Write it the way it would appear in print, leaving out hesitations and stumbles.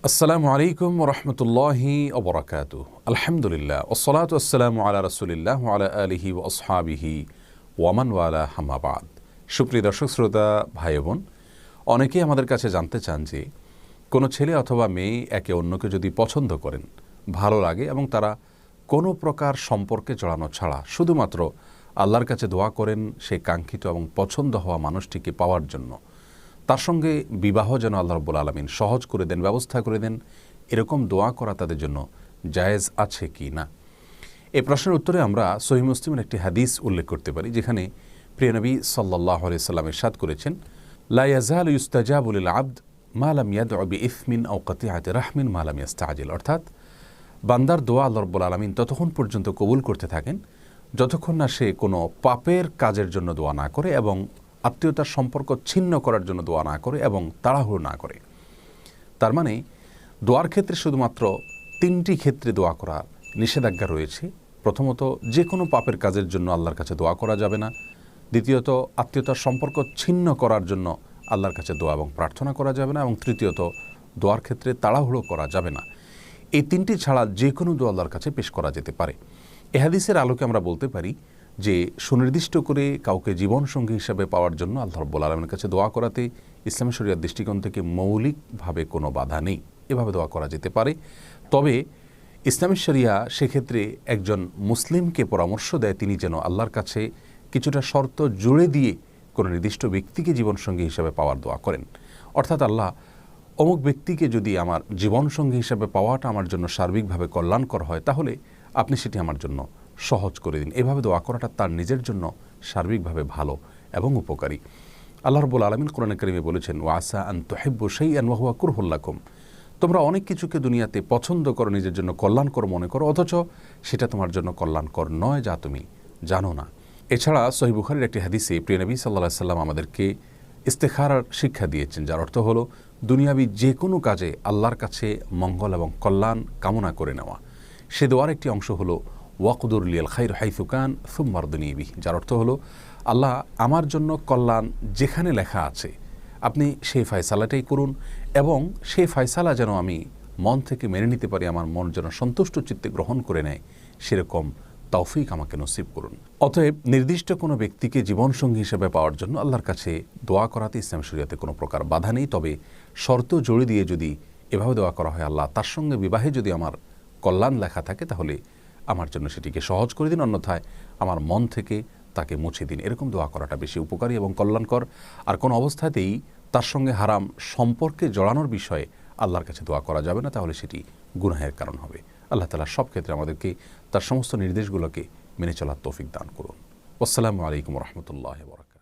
আসসালামু আলাইকুম ওরহমতুল্লাহি ওবরাকাতুহু। আলহামদুলিল্লাহ ওসসালাতু ওয়াসসালামু আলা রাসূলিল্লাহ ওয়া আলা আলিহি ওয়া আসহাবিহি ওয়া মান ওয়ালা, আম্মা বাদ। সুপ্রিয় দর্শক শ্রোতা ভাই বোন, অনেকেই আমাদের কাছে জানতে চান যে কোনো ছেলে অথবা মেয়ে একে অন্যকে যদি পছন্দ করেন, ভালো লাগে এবং তারা কোনো প্রকার সম্পর্কে জড়ানো ছাড়া শুধুমাত্র আল্লাহর কাছে দোয়া করেন সেই কাঙ্ক্ষিত এবং পছন্দ হওয়া মানুষটিকে পাওয়ার জন্য, তার সঙ্গে বিবাহ যেন আল্লাহ রাব্বুল আলামিন সহজ করে দেন, ব্যবস্থা করে দেন, এরকম দোয়া করা তাদের জন্য জায়েজ আছে কি না। এই প্রশ্নের উত্তরে আমরা সহিহ মুসলিমের একটি হাদিস উল্লেখ করতে পারি, যেখানে প্রিয় নবী সাল্লাল্লাহু আলাইহি সাল্লাম ইরশাদ করেছেন, লা ইয়াজালু ইউস্তাজাবু লিল আবদ মা লাম ইয়াদউ বিইসমিন আও কাতিআতি রাহমিন মা লাম ইস্তাজিল। অর্থাৎ বান্দার দোয়া আল্লাহ রাব্বুল আলামিন ততক্ষণ পর্যন্ত কবুল করতে থাকেন যতক্ষণ না সে কোনো পাপের কাজের জন্য দোয়া না করে এবং আত্মীয়তার সম্পর্ক ছিন্ন করার জন্য দোয়া না করে এবং তাড়াহুড়ো না করে। তার মানে দোয়ার ক্ষেত্রে শুধুমাত্র তিনটি ক্ষেত্রে দোয়া করা নিষেধাজ্ঞা রয়েছে। প্রথমত, যে কোনো পাপের কাজের জন্য আল্লাহর কাছে দোয়া করা যাবে না। দ্বিতীয়ত, আত্মীয়তার সম্পর্ক ছিন্ন করার জন্য আল্লাহর কাছে দোয়া এবং প্রার্থনা করা যাবে না। এবং তৃতীয়ত, দোয়ার ক্ষেত্রে তাড়াহুড়ো করা যাবে না। এই তিনটি ছাড়া যে কোনো দোয়া আল্লাহর কাছে পেশ করা যেতে পারে। এ হাদিসের আলোকে আমরা বলতে পারি যে সুনির্দিষ্ট করে কাউকে জীবনসঙ্গী হিসাবে পাওয়ার জন্য আল্লাহ রাব্বুল আলামিনের কাছে দোয়া করাতে ইসলামী শরিয়ার দৃষ্টিকোণ থেকে মৌলিকভাবে কোনো বাধা নেই, এভাবে দোয়া করা যেতে পারে। তবে ইসলামী শরিয়া সেক্ষেত্রে একজন মুসলিমকে পরামর্শ দেয় তিনি যেন আল্লাহর কাছে কিছুটা শর্ত জুড়ে দিয়ে কোনো নির্দিষ্ট ব্যক্তিকে জীবনসঙ্গী হিসাবে পাওয়ার দোয়া করেন। অর্থাৎ আল্লাহ, অমুক ব্যক্তিকে যদি আমার জীবনসঙ্গী হিসাবে পাওয়াটা আমার জন্য সার্বিকভাবে কল্যাণকর হয়, তাহলে আপনি সেটি আমার জন্য সহজ করে দিন। এভাবে দোয়া করাটা তার নিজের জন্য সার্বিকভাবে ভালো এবং উপকারী। আল্লাহ রাব্বুল আলামিন কোরআনে কারিমে বলেছেন, ওয়া আসা আন তুহিব্বু শাইআন ওয়া হুয়া কুরহুল লাকুম। তোমরা অনেক কিছুকে দুনিয়াতে পছন্দ করো, নিজের জন্য কল্যাণকর মনে করো, অথচ সেটা তোমার জন্য কল্যাণকর নয়, যা তুমি জানো না। এছাড়া সহিহ বুখারীর একটি হাদিসে প্রিয় নবী সাল্লাল্লাহু আলাইহি সাল্লাম আমাদেরকে ইস্তেখারার শিক্ষা দিয়েছেন, যার অর্থ হলো দুনিয়াবি যে কোনো কাজে আল্লাহর কাছে মঙ্গল এবং কল্যাণ কামনা করে নেওয়া। সে দোয়ার একটি অংশ হলো ওয়াকদুর লিয়াল খাইর হাইসু কান সুম্মা রদুনি বিহি, যার অর্থ হলো, আল্লাহ আমার জন্য কল্যাণ যেখানে লেখা আছে আপনি সেই ফয়সালাটাই করুন এবং সেই ফয়সালা যেন আমি মন থেকে মেনে নিতে পারি, আমার মন যেন সন্তুষ্ট চিত্তে গ্রহণ করে নেয়, সেরকম তৌফিক আমাকে নসিব করুন। অতএব নির্দিষ্ট কোনো ব্যক্তিকে জীবনসঙ্গী হিসেবে পাওয়ার জন্য আল্লাহর কাছে দোয়া করাতে ইসলাম শরিয়াতে কোনো প্রকার বাধা নেই। তবে শর্ত জড়িয়ে দিয়ে যদি এভাবে দোয়া করা হয়, আল্লাহ তার সঙ্গে বিবাহে যদি আমার কল্যাণ লেখা থাকে, তাহলে আমার জন্য সেটিকে সহজ করে দিন, অন্যথায় আমার মন থেকে তাকে মুছে দিন। এরকম দোয়া করাটা বেশি উপকারী এবং কল্যাণকর। আর কোনো অবস্থাতেই তার সঙ্গে হারাম সম্পর্কে জড়ানোর বিষয়ে আল্লাহর কাছে দোয়া করা যাবে না, তাহলে সেটি গুনাহের কারণ হবে। আল্লাহ তাআলা সব ক্ষেত্রে আমাদেরকে তার সমস্ত নির্দেশগুলোকে মেনে চলার তৌফিক দান করুন। আসসালামু আলাইকুম ওয়া রাহমাতুল্লাহি ওয়া বারাকাতুহু।